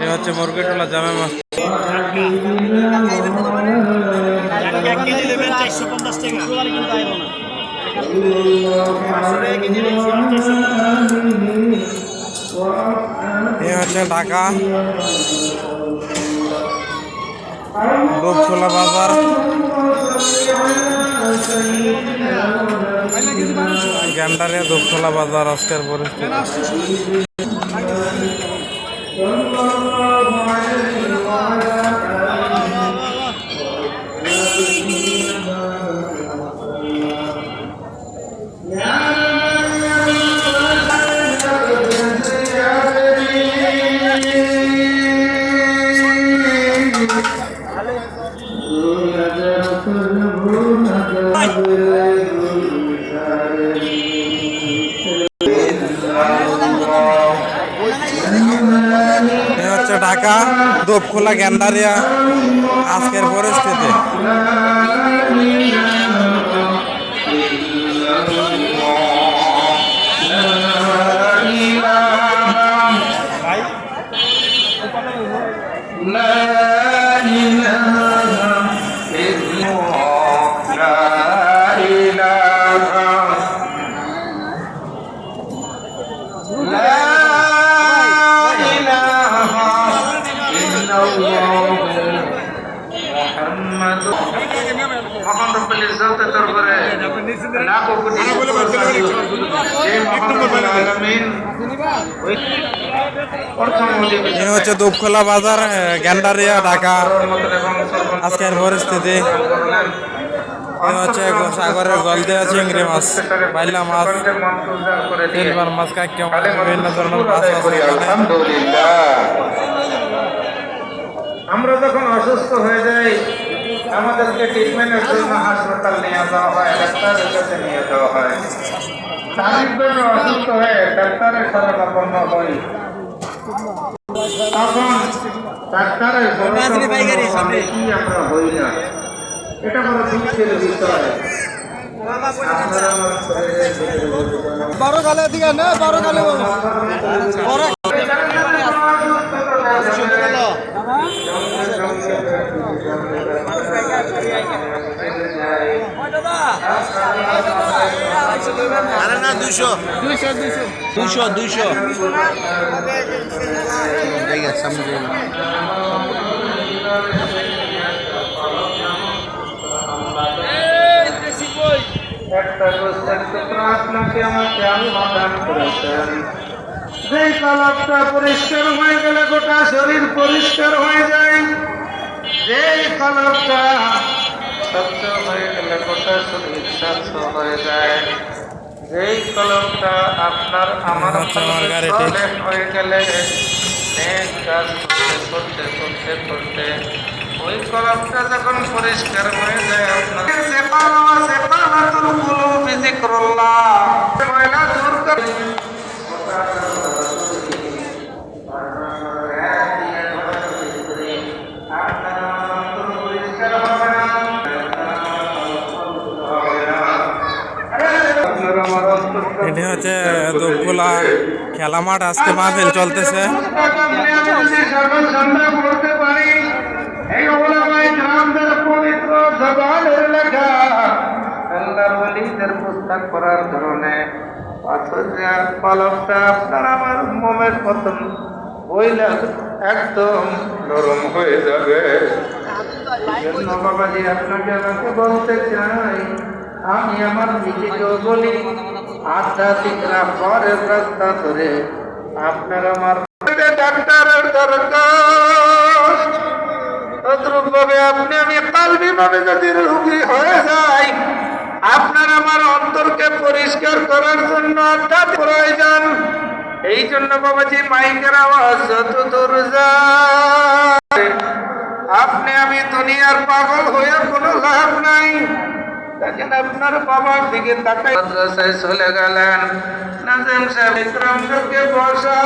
এ হচ্ছে মুরগিটোলা জামে মসজিদ। এ হচ্ছে ঢাকা দুপখোলা বাজার। গ্যান্ডারিয়া দুপখোলা বাজার আজকের পরিস্থিতি। হচ্ছে ঢাকা দুপখোলা গ্যান্ডারিয়া আজকের পরিস্থিতি। মহান রব্বুল ইজ্জতের দরবারে লাখো কোটি হচ্ছে দুপখোলা বাজার গ্যান্ডারিয়া ঢাকা আজকের পরিস্থিতি। হচ্ছে সাগরের গলদে চিংড়ি মাছ, বাইলা মাছ, সিলভার মাছ, কাঁকড়া মাছ, বিভিন্ন ধরনের মাছ আছে। আমরা যখন অসুস্থ হয়ে যাই আমাদেরকে ট্রিটমেন্টের জন্য হাসপাতাল নিয়ে যাওয়া হয়, ডাক্তারের কাছে নিয়ে যাওয়া হয়। শারীরিকভাবে অসুস্থ হয়ে ডাক্তারের শরণাপন্ন হই, তখন ডাক্তারের শরণাপন্ন কি আমরা হই না, এটা বড় দুঃখের বিষয়। বারো কালে দিকে না, বারো কালে আরে না 200 ঠিক আছে সামনে একটা আপনাকে আমাকে আল্লাহ দান করেছেন। যেই কলবটা পরিষ্কার হয়ে গেলে গোটা শরীর পরিষ্কার হয়ে যায়, যেই কলবটা স্বচ্ছ হয়ে গেলে গোটা শরীর স্বচ্ছ হয়ে যায়, যেই কলবটা আপনার আমার হয়ে গেলে কাজ করতে করতে করতে ওই কলবটা যখন পরিষ্কার হয়ে যায় আপনার এটি হচ্ছে দুপখোলা খেলা মাঠ, আজকে মাহফিল চলতেছে। পুস্তক করার কারণে পালকটা আপনার আমার মোমের মতন বইলা একদম নরম হয়ে যাবে। বাবাজি আপনাকে আমাকে বলতে চাই, আমি আমার নিজেকেও বলি আধ্যাত্মিক পরের রাস্তা ধরে আপনার আমার ডাক্তারের দরকার। তদ্রূপভাবে আপনি আমি কালবি ভাবে যদি রোগী হয়ে যাই, আপনার আমার অন্তরকে পরিষ্কার করার জন্য আধ্যাত্মিক প্রয়োজন। এই জন্য বাবাজি মাইকের আওয়াজ যত দূর যায়, আপনি আমি দুনিয়ার পাগল হয়ে কোনো লাভ নাই। দেখেন আপনার বাবার দিকে তাকাই মাদ্রাসায় চলে গেলেন, নাজিম সাহেব ইকরামকে বসা